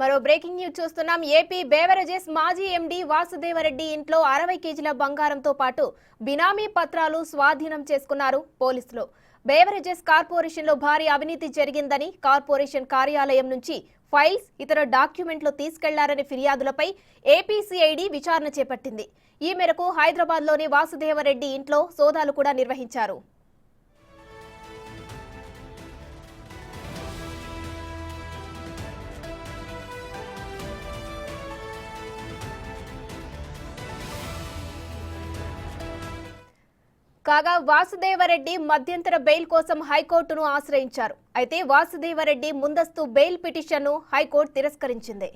మరో breaking news చూస్తున్నాం. AP beverages మాజీ ఎండీ వాసుదేవరెడ్డి ఇంట్లో 60 కేజీల బంగారంతో పాటు బినామీ పత్రాలు స్వాధీనం చేసుకున్నారు పోలీసులు. బేవరేజెస్ కార్పొరేషన్లో భారీ అవినీతి జరిగిందని కార్పొరేషన్ కార్యాలయం నుంచి ఫైల్స్, ఇతర డాక్యుమెంట్లు తీసుకెళ్లారనే ఫిర్యాదులపై ఏపీసీఐడీ విచారణ చేపట్టింది. ఈ మేరకు హైదరాబాద్లోని వాసుదేవరెడ్డి ఇంట్లో సోదాలు కూడా నిర్వహించారు. కాగా వాసుదేవరెడ్డి మధ్యంతర బెయిల్ కోసం హైకోర్టును ఆశ్రయించారు. అయితే వాసుదేవరెడ్డి ముందస్తు బెయిల్ పిటిషన్ను హైకోర్టు తిరస్కరించింది.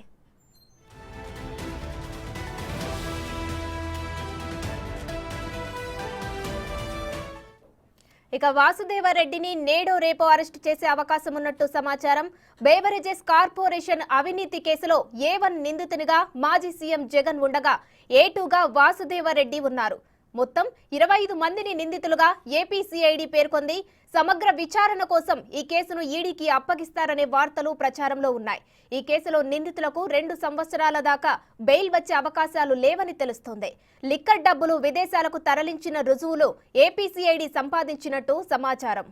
ఇక వాసుదేవరెడ్డిని నేడో రేపో అరెస్టు చేసే అవకాశం ఉన్నట్టు సమాచారం. బేవరేజెస్ కార్పొరేషన్ అవినీతి కేసులో A1 నిందితునిగా మాజీ సీఎం జగన్ ఉండగా A2గా వాసుదేవరెడ్డి ఉన్నారు. మొత్తం 25 మందిని నిందితులుగా ఏపీసీఐడీ పేర్కొంది. సమగ్ర విచారణ కోసం ఈ కేసును ఈడీకి అప్పగిస్తారనే వార్తలు ప్రచారంలో ఉన్నాయి. ఈ కేసులో నిందితులకు 2 సంవత్సరాల దాకా బెయిల్ వచ్చే అవకాశాలు లేవని తెలుస్తోంది. లిక్కర్ డబ్బులు విదేశాలకు తరలించిన రుజువులు ఏపీసీఐడీ సంపాదించినట్టు సమాచారం.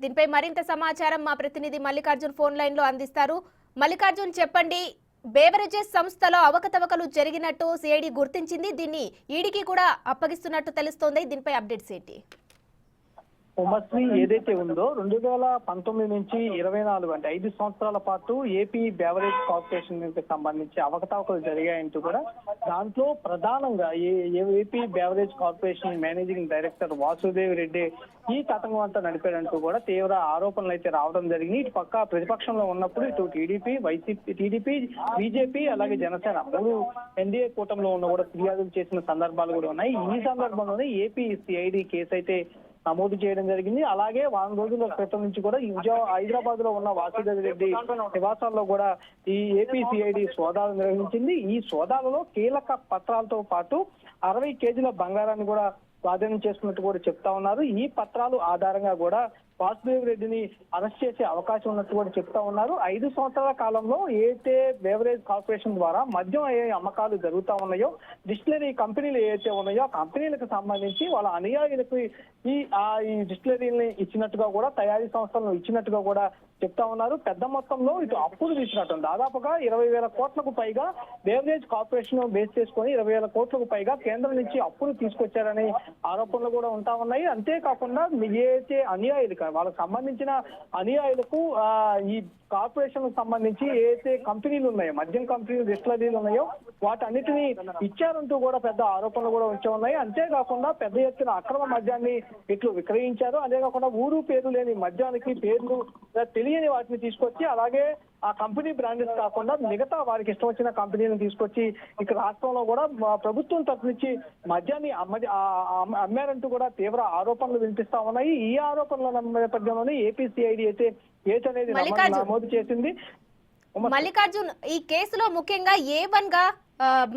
దీనిపై మరింత సమాచారం మా ప్రతినిధి మల్లికార్జున్ ఫోన్ లైన్ లో అందిస్తారు. మల్లికార్జున్, చెప్పండి. బేవరేజెస్ సంస్థలో అవకతవకలు జరిగినట్టు సిఐడి గుర్తించింది. దీన్ని ఈడీకి కూడా అప్పగిస్తున్నట్టు తెలుస్తోంది. దీనిపై అప్డేట్స్ ఏంటి? ఉమస్వి ఏదైతే ఉందో 2019 నుంచి 24 అంటే 5 సంవత్సరాల పాటు ఏపీ బేవరేజ్ కార్పొరేషన్ కి సంబంధించి అవకతవకలు జరిగాయంటూ కూడా దాంట్లో ప్రధానంగా AP beverage corporation managing director Vasudev Reddy ఈ తతంగం అంతా నడిపాడంటూ కూడా తీవ్ర ఆరోపణలు అయితే రావడం జరిగింది. ఇటు పక్క ప్రతిపక్షంలో ఉన్నప్పుడు ఇటు టీడీపీ, వైసీపీ, టీడీపీ, బీజేపీ అలాగే జనసేన 3 ఎన్డీఏ కూటమిలో ఉన్న కూడా ఫిర్యాదులు చేసిన సందర్భాలు కూడా ఉన్నాయి. ఈ సందర్భంలోనే ఏపీ సిఐడి కేసు అయితే నమోదు చేయడం జరిగింది. అలాగే వారం రోజుల క్రితం నుంచి కూడా హైదరాబాద్ లో ఉన్న వాసుదేవ్ రెడ్డి నివాసాల్లో కూడా ఈ ఏపీసీఐడి సోదాలు నిర్వహించింది. ఈ సోదాలలో కీలక పత్రాలతో పాటు 60 కేజీల బంగారాన్ని కూడా స్వాధీనం చేసుకున్నట్టు కూడా చెప్తా ఉన్నారు. ఈ పత్రాలు ఆధారంగా కూడా వాసుదేవ్ రెడ్డిని అరెస్ట్ చేసే అవకాశం ఉన్నట్టు కూడా చెప్తా ఉన్నారు. 5 సంవత్సరాల కాలంలో ఏదైతే బేవరేజ్ కార్పొరేషన్ ద్వారా మద్యం ఏ అమ్మకాలు జరుగుతా ఉన్నాయో, డిస్టిలరీ కంపెనీలు ఏవైతే ఉన్నాయో ఆ కంపెనీలకు సంబంధించి వాళ్ళ అనుయాయులకు ఈ డిస్టిలరీని ఇచ్చినట్టుగా కూడా, తయారీ సంస్థలను ఇచ్చినట్టుగా కూడా చెప్తా ఉన్నారు. పెద్ద మొత్తంలో ఇటు అప్పులు తీసినట్టు దాదాపుగా 20,000 కోట్లకు పైగా బేవరేజ్ కార్పొరేషన్ బేస్ చేసుకొని 20,000 కోట్లకు పైగా కేంద్రం నుంచి అప్పులు తీసుకొచ్చారని ఆరోపణలు కూడా ఉంటా ఉన్నాయి. అంతేకాకుండా ఏదైతే అనుయాయులు వాళ్ళకు సంబంధించిన అనుయాయులకు ఈ కార్పొరేషన్ సంబంధించి ఏదైతే కంపెనీలు ఉన్నాయో, మద్యం కంపెనీలు, డిస్టిలరీలు ఉన్నాయో వాటన్నిటిని ఇచ్చారంటూ కూడా పెద్ద ఆరోపణలు కూడా వచ్చి ఉన్నాయి. అంతేకాకుండా పెద్ద ఎత్తున అక్రమ మద్యాన్ని ఇట్లు విక్రయించారు. అంతేకాకుండా ఊరు పేరు లేని మద్యానికి పేర్లు తెలియని వాటిని తీసుకొచ్చి, అలాగే ఆ కంపెనీ బ్రాండెస్ కాకుండా మిగతా వారికి ఇష్టం వచ్చిన కంపెనీలను తీసుకొచ్చి ఇక్కడ రాష్ట్రంలో కూడా ప్రభుత్వం తరఫు నుంచి మద్యాన్ని అమ్మారంటూ కూడా తీవ్ర ఆరోపణలు వినిపిస్తా ఉన్నాయి. ఈ ఆరోపణల నేపథ్యంలోనే ఏపీసీఐడి అయితే కేసు అనేది నమోదు చేసింది. మల్లికార్జున్, ఈ కేసులో ముఖ్యంగా A1 గా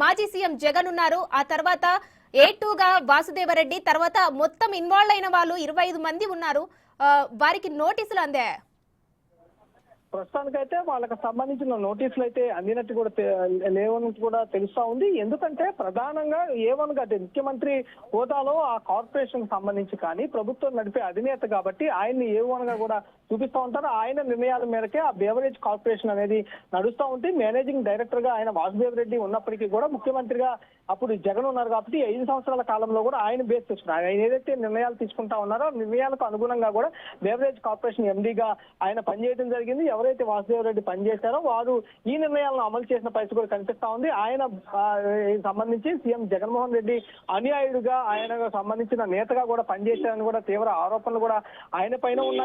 మాజీ సీఎం జగన్ ఉన్నారు. ఆ తర్వాత A2గా వాసుదేవరెడ్డి, తర్వాత మొత్తం ఇన్వాల్వ్ అయిన వాళ్ళు 25 మంది ఉన్నారు. వారికి నోటీసులు అందే? ప్రస్తుతానికైతే వాళ్ళకి సంబంధించిన నోటీసులు అయితే అందినట్టు కూడా లేవన్నట్టు కూడా తెలుస్తా ఉంది. ఎందుకంటే ప్రధానంగా A1 గా ముఖ్యమంత్రి హోదాలో ఆ కార్పొరేషన్ సంబంధించి కానీ ప్రభుత్వం నడిపే అధినేత కాబట్టి ఆయన్ని A1 గా కూడా చూపిస్తూ ఉంటారు. ఆయన నిర్ణయాల మేరకే ఆ బేవరేజ్ కార్పొరేషన్ అనేది నడుస్తూ ఉంటే మేనేజింగ్ డైరెక్టర్ గా ఆయన వాసుదేవ్ రెడ్డి ఉన్నప్పటికీ కూడా ముఖ్యమంత్రిగా అప్పుడు జగన్ ఉన్నారు కాబట్టి 5 సంవత్సరాల కాలంలో కూడా ఆయన బేస్ చేసుకున్నారు. ఆయన ఏదైతే నిర్ణయాలు తీసుకుంటా ఉన్నారో నిర్ణయాలకు అనుగుణంగా కూడా బేవరేజ్ కార్పొరేషన్ ఎండీగా ఆయన పనిచేయడం జరిగింది. ఎవరైతే వాసుదేవ్ రెడ్డి పనిచేశారో వారు ఈ నిర్ణయాలను అమలు చేసిన పరిస్థితి కూడా కనిపిస్తా ఉంది. ఆయన సంబంధించి సీఎం జగన్మోహన్ రెడ్డి అనుయాయుడుగా, ఆయన సంబంధించిన నేతగా కూడా పనిచేశారని కూడా తీవ్ర ఆరోపణలు కూడా ఆయన పైన ఉన్నాయి.